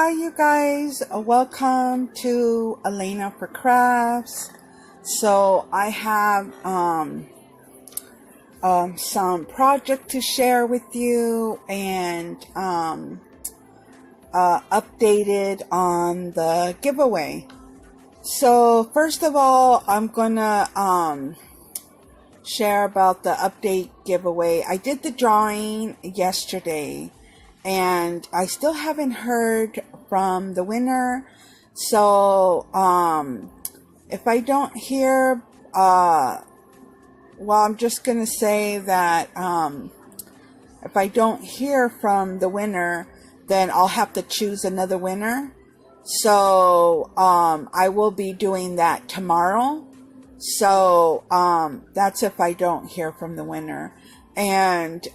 Hi, you guys. Welcome to Elena for Crafts. So I have some project to share with you and updated on the giveaway. So first of all, I'm gonna share about the update giveaway. I did the drawing yesterday and I still haven't heard from the winner. So if I don't hear, well, I'm just gonna say that if I don't hear from the winner, then I'll have to choose another winner. So I will be doing that tomorrow. So that's if I don't hear from the winner. And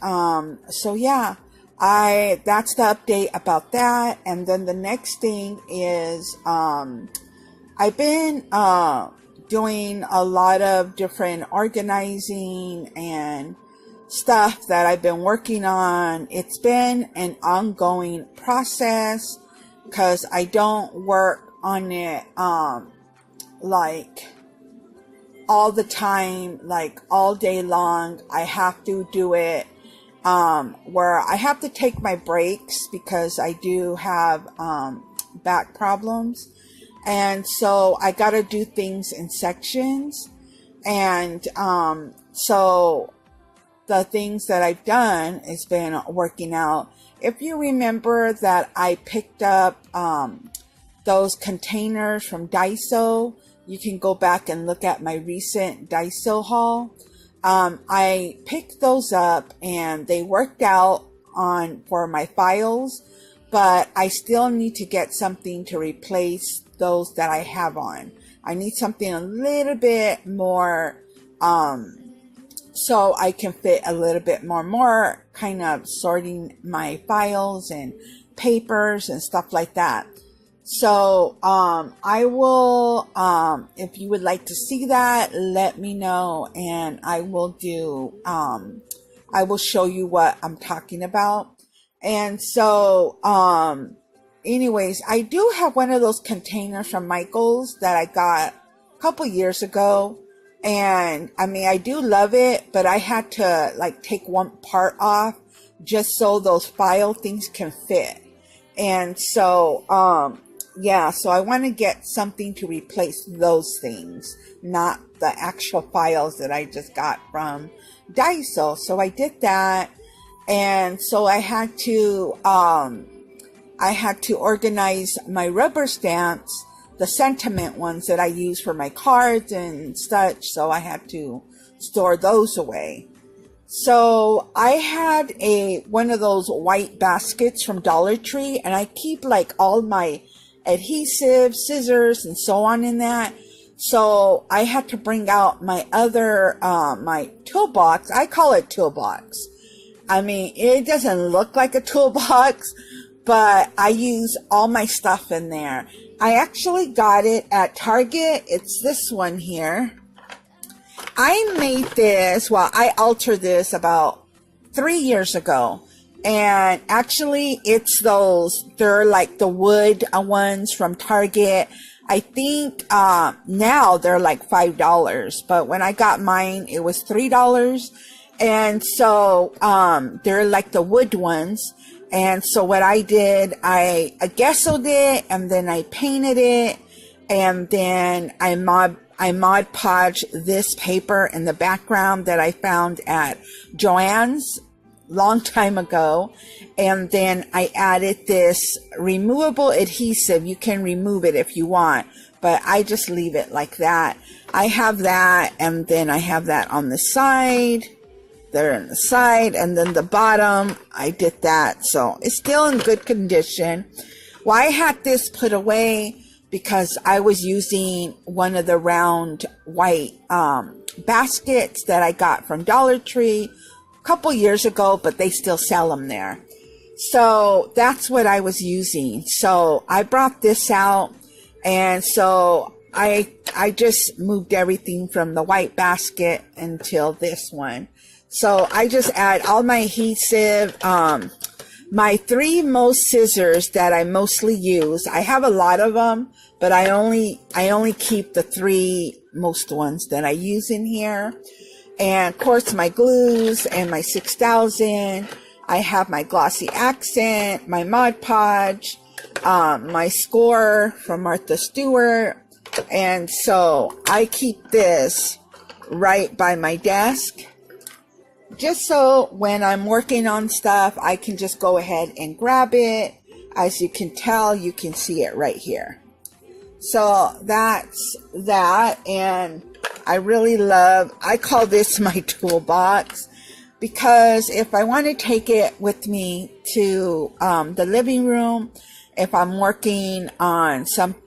so yeah, that's the update about that. And then the next thing is I've been doing a lot of different organizing and stuff that I've been working on. It's been an ongoing process because I don't work on it like all the time, like all day long. I have to do it where I have to take my breaks because I do have back problems, and so I got to do things in sections. And so the things that I've done has been working out. If you remember that I picked up those containers from Daiso, you can go back and look at my recent Daiso haul. I picked those up and they worked out for my files, but I still need to get something to replace those that I have on. I need something a little bit more, so I can fit a little bit more kind of sorting my files and papers and stuff like that. So I will, if you would like to see that, let me know, and I will do, I will show you what I'm talking about. And so anyways, I do have one of those containers from Michaels that I got a couple years ago, and I mean, I do love it, but I had to like take one part off just so those file things can fit. And so yeah, so I want to get something to replace those things, not the actual files that I just got from Daiso. So I did that, and so I had to organize my rubber stamps, the sentiment ones that I use for my cards and such. So I had to store those away. So I had one of those white baskets from Dollar Tree, and I keep like all my adhesive, scissors, and so on in that. So I had to bring out my other, my toolbox. I call it toolbox. I mean, it doesn't look like a toolbox, but I use all my stuff in there. I actually got it at Target. It's this one here. I made this, well, I altered this about 3 years ago. And actually, it's those, they're like the wood ones from Target. I think now they're like $5, but when I got mine, it was $3. And so they're like the wood ones. And so what I did, I gessoed it, and then I painted it, and then I Mod Podge this paper in the background that I found at Joann's long time ago, and then I added this removable adhesive. You can remove it if you want, but I just leave it like that. I have that, and then I have that on the side, there on the side, and then the bottom, I did that. So it's still in good condition. Well, I had this put away because I was using one of the round white baskets that I got from Dollar Tree couple years ago, but they still sell them there. So that's what I was using. So I brought this out, and so I just moved everything from the white basket until this one. So I just add all my adhesive, My three most scissors that I mostly use, I have a lot of them, but I only keep the three most ones that I use in here. And of course my glues and my 6000. I have my glossy accent, my Mod Podge, my score from Martha Stewart. And so I keep this right by my desk, just so when I'm working on stuff, I can just go ahead and grab it. As you can tell, you can see it right here. So that's that. And I really love, I call this my toolbox, because if I want to take it with me to the living room, if I'm working on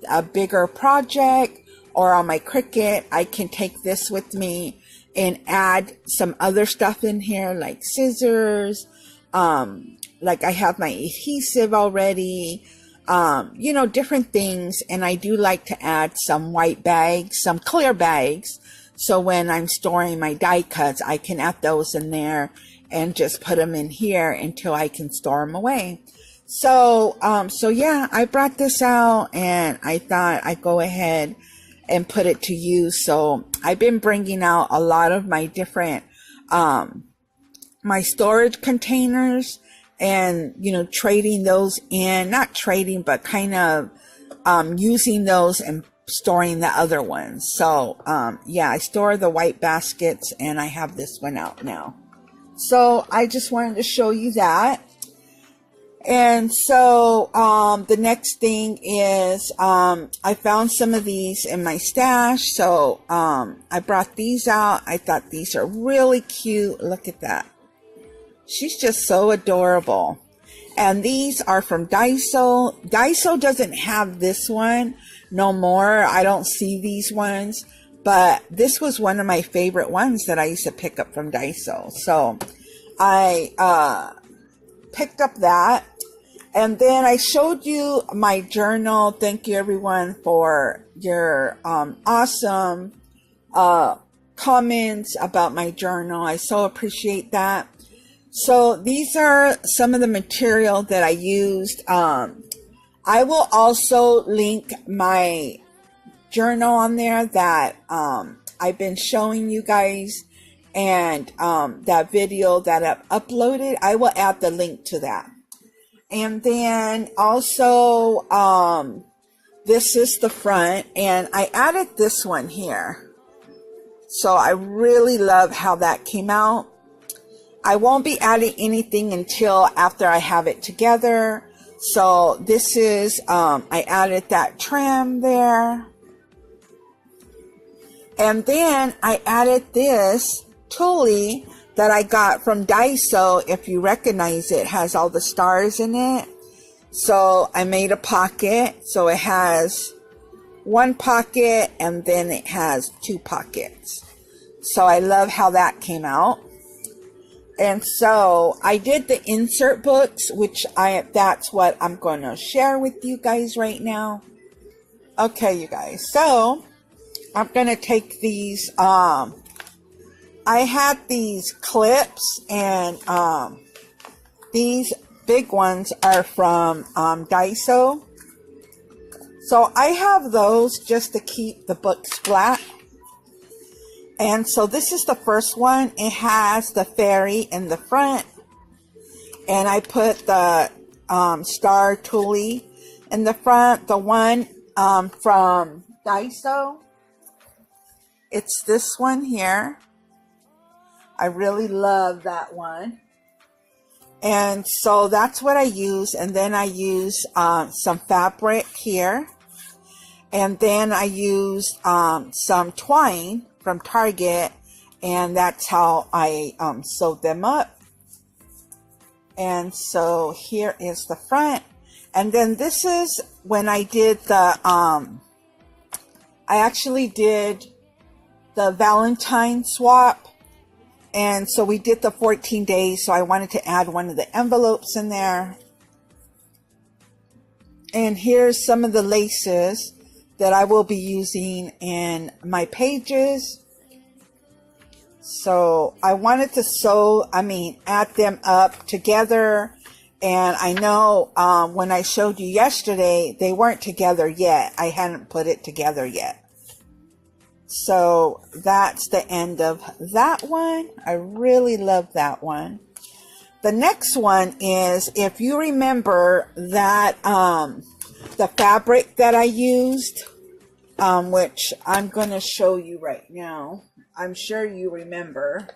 a bigger project or on my Cricut, I can take this with me and add some other stuff in here, like scissors, like I have my adhesive already, you know, different things. And I do like to add some white bags, some clear bags. So when I'm storing my die cuts, I can add those in there and just put them in here until I can store them away. So, so yeah, I brought this out and I thought I'd go ahead and put it to use. So I've been bringing out a lot of my different, my storage containers and, you know, trading those in, not trading, but kind of, using those and storing the other ones. So, yeah, I store the white baskets and I have this one out now. So I just wanted to show you that. And so, the next thing is, I found some of these in my stash. So, I brought these out. I thought these are really cute. Look at that. She's just so adorable. And these are from Daiso. Daiso doesn't have this one no more. I don't see these ones, but this was one of my favorite ones that I used to pick up from Daiso. So I, picked up that. And then I showed you my journal. Thank you everyone for your awesome comments about my journal. I so appreciate that. So these are some of the material that I used. I will also link my journal on there that I've been showing you guys, and that video that I've uploaded. I will add the link to that. And then also, this is the front, and I added this one here. So I really love how that came out. I won't be adding anything until after I have it together. So this is, I added that trim there. And then I added this tulle that I got from Daiso. If you recognize it, has all the stars in it. So I made a pocket. So it has one pocket and then it has two pockets. So I love how that came out. And so I did the insert books, which that's what I'm going to share with you guys right now. Okay, you guys. So I'm going to take these, I had these clips, and these big ones are from Daiso. So I have those just to keep the books flat. And so this is the first one. It has the fairy in the front. And I put the star tulle in the front. The one from Daiso, it's this one here. I really love that one. And so that's what I use. And then I use some fabric here. And then I used some twine from Target. And that's how I sewed them up. And so here is the front. And then this is when I did the, I actually did the Valentine swap. And so we did the 14 days, so I wanted to add one of the envelopes in there. And here's some of the laces that I will be using in my pages. So I wanted to add them up together And I know when I showed you yesterday, they weren't together yet. I hadn't put it together yet. So that's the end of that one. I really love that one. The next one is, if you remember that the fabric that I used, which I'm going to show you right now. I'm sure you remember.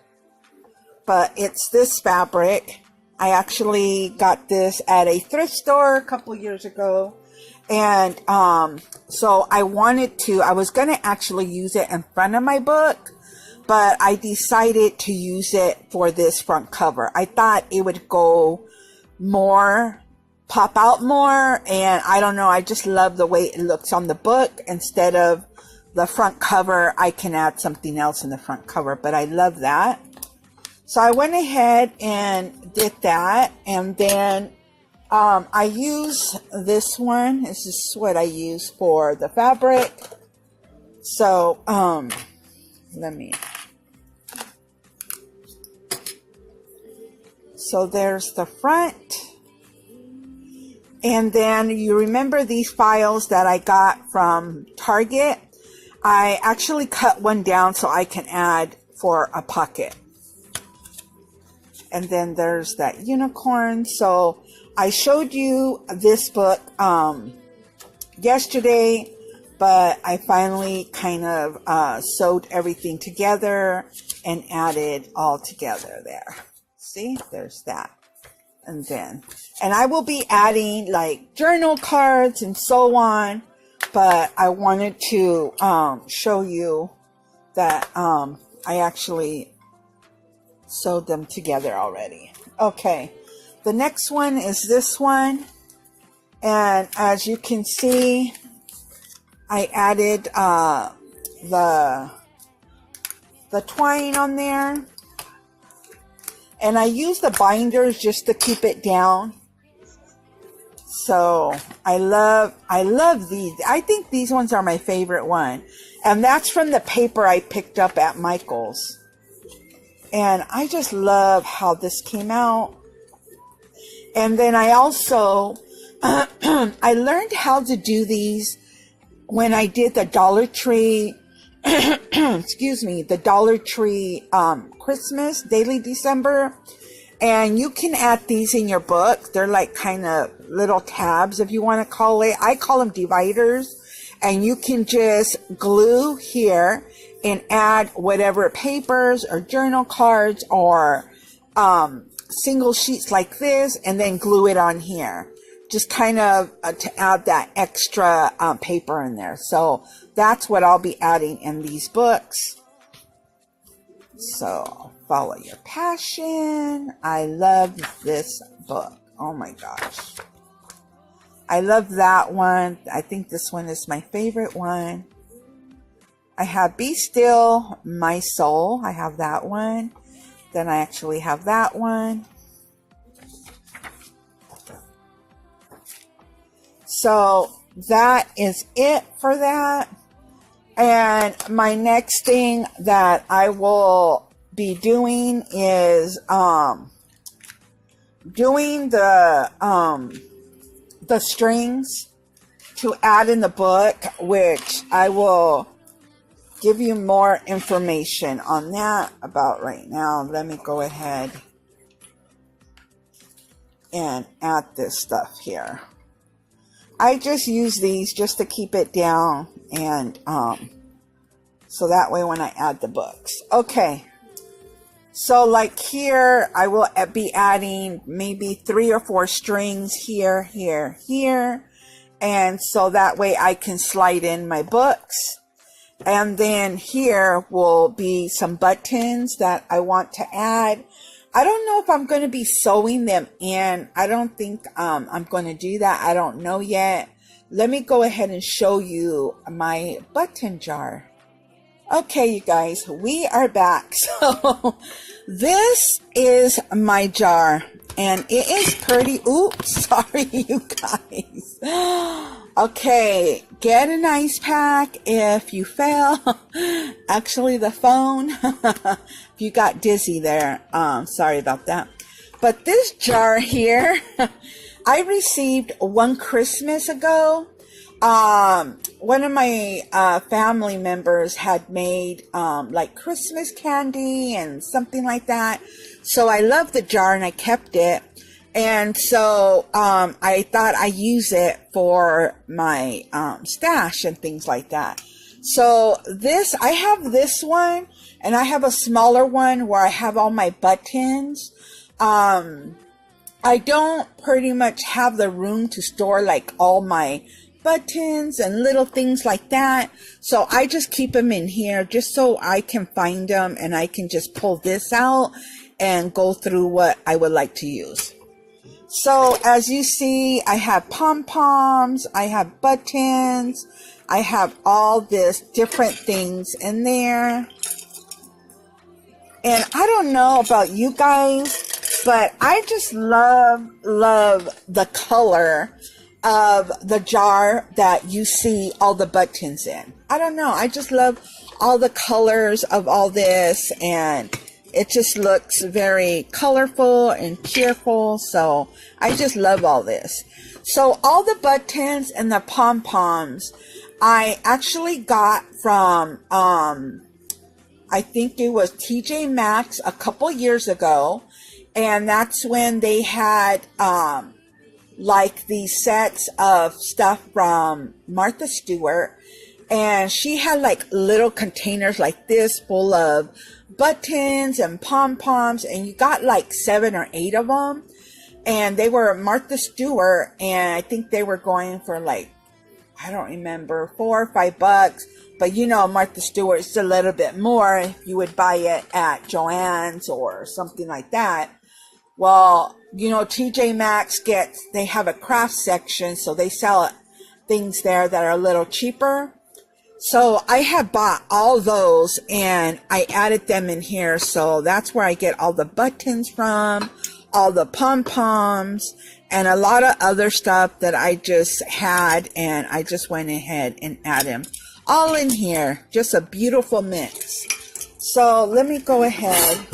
But it's this fabric. I actually got this at a thrift store a couple years ago. And so I was going to actually use it in front of my book, but I decided to use it for this front cover. I thought it would go more, pop out more, and I don't know, I just love the way it looks on the book. Instead of the front cover, I can add something else in the front cover, but I love that. So I went ahead and did that, and then I use this one. This is what I use for the fabric. So so there's the front. And then you remember these files that I got from Target? I actually cut one down so I can add for a pocket. And then there's that unicorn. So I showed you this book yesterday, but I finally kind of sewed everything together and added all together there. See, there's that. And I will be adding like journal cards and so on, but I wanted to show you that I actually sewed them together already. Okay, the next one is this one, and as you can see, I added the twine on there, and I use the binders just to keep it down. So I love these. I think these ones are my favorite one, and that's from the paper I picked up at Michael's. And I just love how this came out. And then I also, I learned how to do these when I did the Dollar Tree, excuse me, the Dollar Tree Christmas Daily December. And you can add these in your book. They're like kind of little tabs, if you want to call it. I call them dividers. And you can just glue here and add whatever papers or journal cards or single sheets like this, and then glue it on here. Just kind of to add that extra paper in there. So that's what I'll be adding in these books. So follow your passion. I love this book. Oh my gosh. I love that one. I think this one is my favorite one. I have Be Still, My Soul. I have that one. Then I actually have that one. So that is it for that. And my next thing that I will be doing is doing the strings to add in the book, which I will give you more information on that about right now. Let me go ahead and add this stuff here. I just use these just to keep it down, and so that way when I add the books. Okay, so like here I will be adding maybe 3 or 4 strings here, here, here, and so that way I can slide in my books. And then here will be some buttons that I want to add. I don't know if I'm going to be sewing them in. I don't think I'm going to do that. I don't know yet. Let me go ahead and show you my button jar. Okay, you guys, we are back. So this is my jar, and it is pretty, oops, sorry you guys. Okay, get an ice pack if you fell. Actually, the phone, if you got dizzy there, sorry about that. But this jar here, I received one Christmas ago. One of my family members had made like Christmas candy and something like that. So I love the jar and I kept it. And so I thought I use it for my stash and things like that. So this, I have this one, and I have a smaller one where I have all my buttons. I don't pretty much have the room to store like all my buttons and little things like that. So I just keep them in here just so I can find them, and I can just pull this out and go through what I would like to use. So as you see, I have pom-poms, I have buttons, I have all this different things in there. And I don't know about you guys, but I just love the color of the jar that you see all the buttons in. I don't know. I just love all the colors of all this, and it just looks very colorful and cheerful. So I just love all this. So all the buttons and the pom-poms I actually got from, I think it was TJ Maxx a couple years ago. And that's when they had, like these sets of stuff from Martha Stewart. And she had like little containers like this full of buttons and pom-poms, and you got like 7 or 8 of them, and they were Martha Stewart, and I think they were going for like, I don't remember, $4 or $5, but you know, Martha Stewart is a little bit more if you would buy it at Joann's or something like that. Well, you know, TJ Maxx they have a craft section, so they sell things there that are a little cheaper. So I have bought all those and I added them in here. So that's where I get all the buttons from, all the pom-poms, and a lot of other stuff that I just had. And I just went ahead and added them all in here. Just a beautiful mix. So let me go ahead.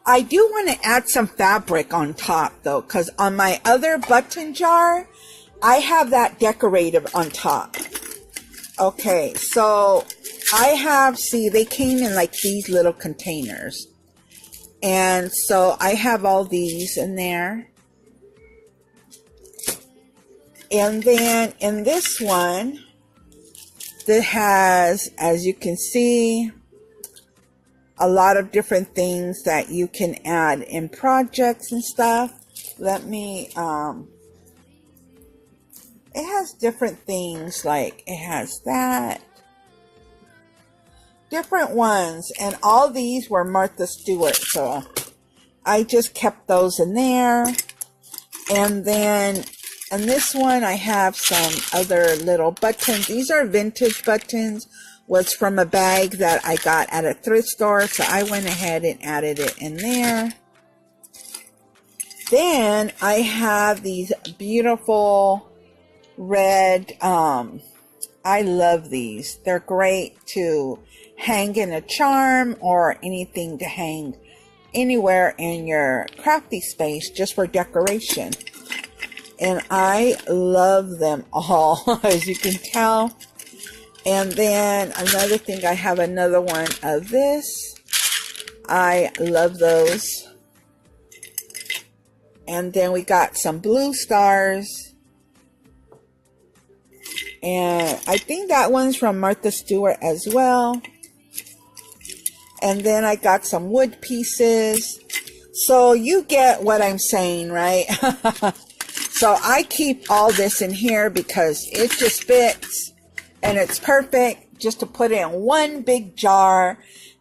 I do want to add some fabric on top though, because on my other button jar, I have that decorative on top. Okay, so I have, see, they came in like these little containers. And so I have all these in there. And then in this one, that has, as you can see, a lot of different things that you can add in projects and stuff. Let me, it has different things, like it has that, different ones, and all these were Martha Stewart, so I just kept those in there. And then in this one I have some other little buttons. These are vintage buttons, was from a bag that I got at a thrift store, so I went ahead and added it in there. Then I have these beautiful red, I love these. They're great to hang in a charm or anything to hang anywhere in your crafty space just for decoration. And I love them all, as you can tell. And then another thing, I have another one of this. I love those. And then we got some blue stars. And I think that one's from Martha Stewart as well. And then I got some wood pieces. So you get what I'm saying, right? So I keep all this in here because it just fits. And it's perfect just to put in one big jar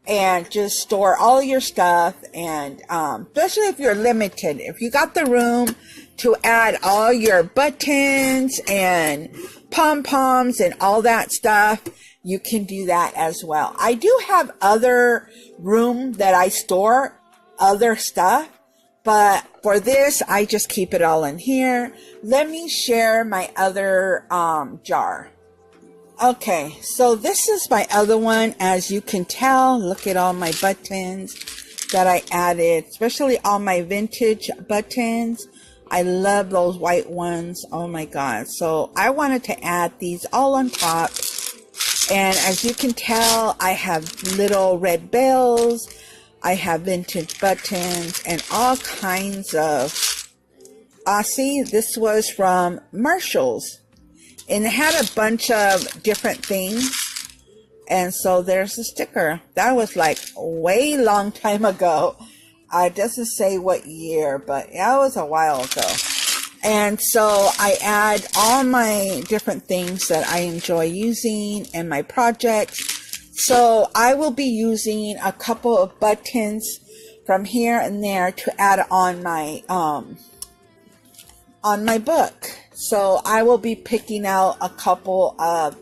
and just store all your stuff. And especially if you're limited, if you got the room to add all your buttons and pom-poms and all that stuff, you can do that as well. I do have other room that I store other stuff, but for this, I just keep it all in here. Let me share my other jar. Okay, so this is my other one. As you can tell, look at all my buttons. that I added, especially all my vintage buttons. I love those white ones. Oh my God. So I wanted to add these all on top. And as you can tell, I have little red bells. I have vintage buttons and all kinds of, see, this was from Marshall's. And it had a bunch of different things. And so there's the sticker. That was like a way long time ago. It doesn't say what year, but that was a while ago. And so I add all my different things that I enjoy using in my projects. So I will be using a couple of buttons from here and there to add on my book. So I will be picking out a couple of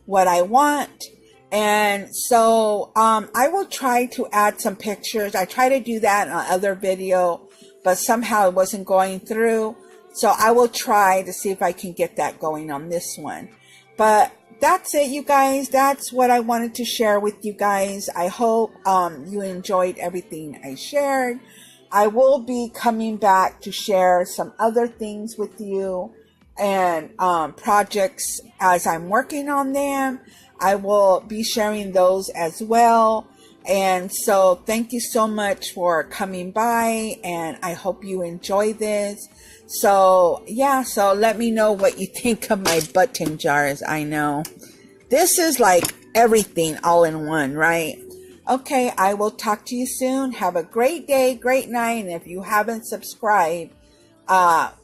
what I want. And so I will try to add some pictures. I try to do that in another video, but somehow it wasn't going through. So I will try to see if I can get that going on this one. But that's it, you guys. That's what I wanted to share with you guys. I hope you enjoyed everything I shared. I will be coming back to share some other things with you and projects as I'm working on them. I will be sharing those as well. And so thank you so much for coming by, and I hope you enjoy this. So yeah, so let me know what you think of my button jars. I know this is like everything all in one, right? Okay, I will talk to you soon. Have a great day, great night. And if you haven't subscribed,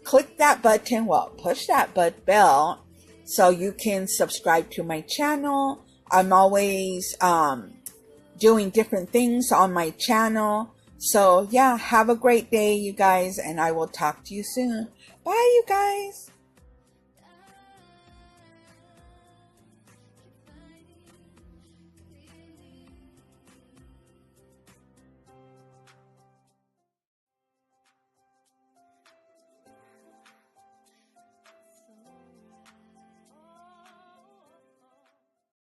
click that button, push that bell so you can subscribe to my channel. I'm always doing different things on my channel. So yeah, have a great day, you guys, and I will talk to you soon. Bye, you guys.